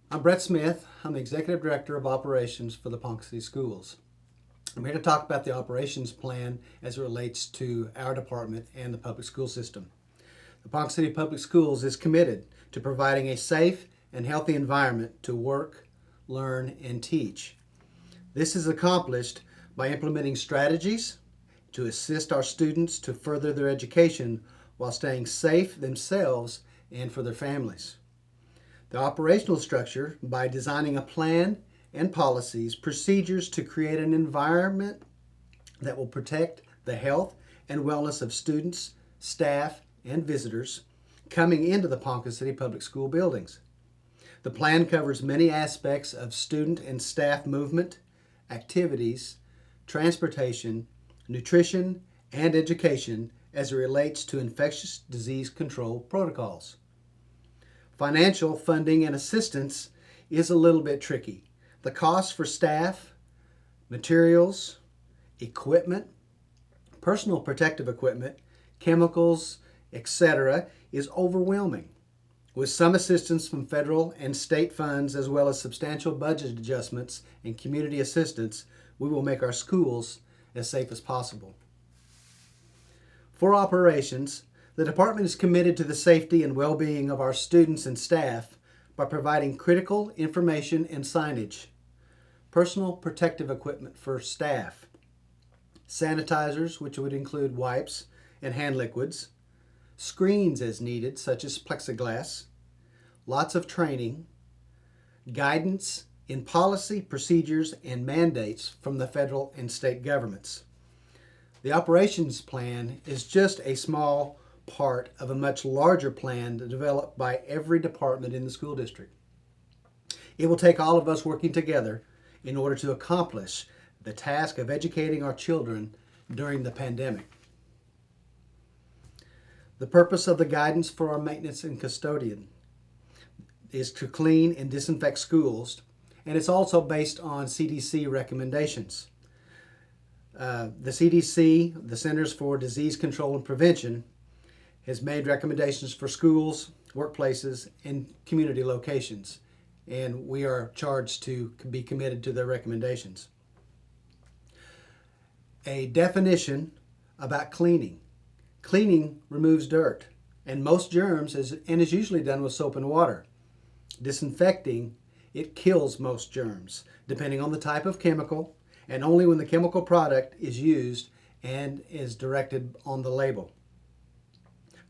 I'm Brett Smith. I'm the Executive Director of Operations for the Ponca City Schools. I'm here to talk about the operations plan as it relates to our department and the public school system. The Ponca City Public Schools is committed to providing a safe and healthy environment to work, learn, and teach. This is accomplished by implementing strategies to assist our students to further their education while staying safe themselves and for their families. The operational structure by designing a plan and policies, procedures to create an environment that will protect the health and wellness of students, staff, and visitors coming into the Ponca City Public School buildings. The plan covers many aspects of student and staff movement, activities, transportation, nutrition, and education as it relates to infectious disease control protocols. Financial funding and assistance is a little bit tricky. The cost for staff, materials, equipment, personal protective equipment, chemicals, etc. is overwhelming. With some assistance from federal and state funds as well as substantial budget adjustments and community assistance, we will make our schools as safe as possible. For operations, the department is committed to the safety and well-being of our students and staff by providing critical information and signage, personal protective equipment for staff, sanitizers, which would include wipes and hand liquids, screens as needed, such as plexiglass, lots of training, guidance in policy, procedures, and mandates from the federal and state governments. The operations plan is just a small part of a much larger plan developed by every department in the school district. It will take all of us working together in order to accomplish the task of educating our children during the pandemic. The purpose of the guidance for our maintenance and custodian is to clean and disinfect schools, and it's also based on CDC recommendations. The CDC, the Centers for Disease Control and Prevention, has made recommendations for schools, workplaces, and community locations, and we are charged to be committed to their recommendations. A definition about cleaning. Cleaning removes dirt and most germs and is usually done with soap and water. Disinfecting, it kills most germs, depending on the type of chemical, and only when the chemical product is used and is directed on the label.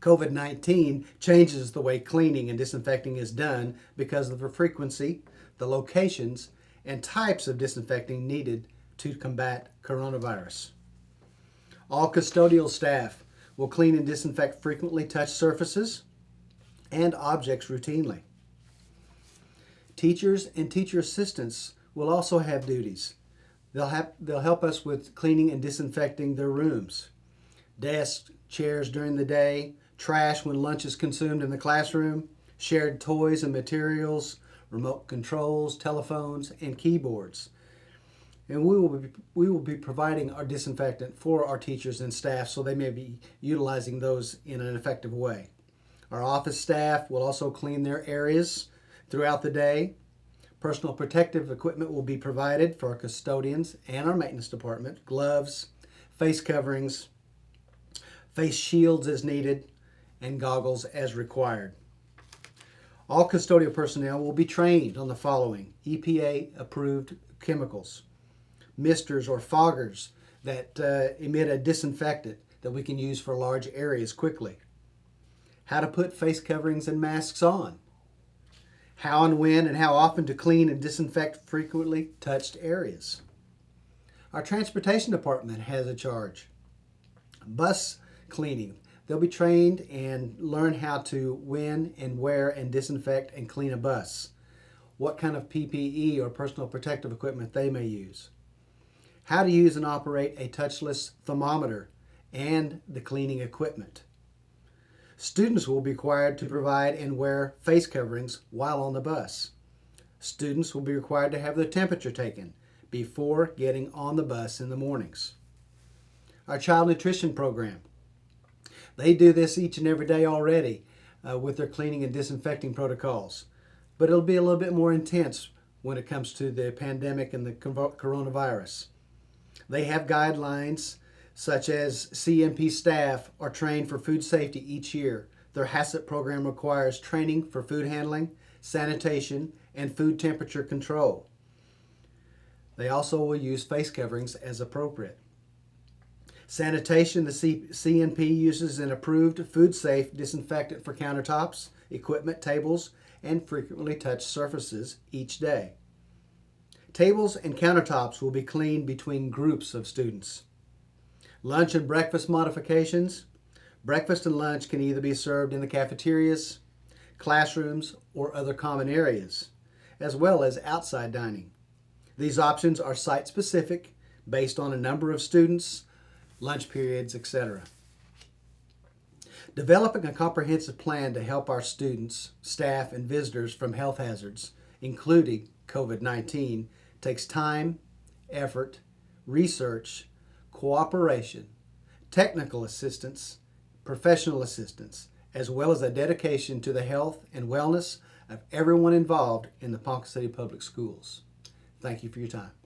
COVID-19 changes the way cleaning and disinfecting is done because of the frequency, the locations, and types of disinfecting needed to combat coronavirus. All custodial staff will clean and disinfect frequently touched surfaces and objects routinely. Teachers and teacher assistants will also have duties. They'll help us with cleaning and disinfecting their rooms, desks, chairs during the day, trash when lunch is consumed in the classroom, shared toys and materials, remote controls, telephones, and keyboards. And we will be providing our disinfectant for our teachers and staff so they may be utilizing those in an effective way. Our office staff will also clean their areas throughout the day. Personal protective equipment will be provided for our custodians and our maintenance department, gloves, face coverings, face shields as needed, and goggles as required. All custodial personnel will be trained on the following: EPA-approved chemicals, misters or foggers that emit a disinfectant that we can use for large areas quickly, how to put face coverings and masks on, how and when and how often to clean and disinfect frequently touched areas. Our transportation department has a charge. Bus cleaning. They'll be trained and learn how to when and where and disinfect and clean a bus, what kind of PPE or personal protective equipment they may use, how to use and operate a touchless thermometer and the cleaning equipment. Students will be required to provide and wear face coverings while on the bus. Students will be required to have their temperature taken before getting on the bus in the mornings. Our child nutrition program. They do this each and every day already with their cleaning and disinfecting protocols. but it'll be a little bit more intense when it comes to the pandemic and the coronavirus. They have guidelines such as CMP staff are trained for food safety each year. Their HACCP program requires training for food handling, sanitation, and food temperature control. They also will use face coverings as appropriate. Sanitation, the CNP uses an approved food-safe disinfectant for countertops, equipment, tables, and frequently touched surfaces each day. Tables and countertops will be cleaned between groups of students. Lunch and breakfast modifications. Breakfast and lunch can either be served in the cafeterias, classrooms, or other common areas, as well as outside dining. These options are site-specific based on a number of students, lunch periods, etc. Developing a comprehensive plan to help our students, staff, and visitors from health hazards, including COVID-19, takes time, effort, research, cooperation, technical assistance, professional assistance, as well as a dedication to the health and wellness of everyone involved in the Ponca City Public Schools. Thank you for your time.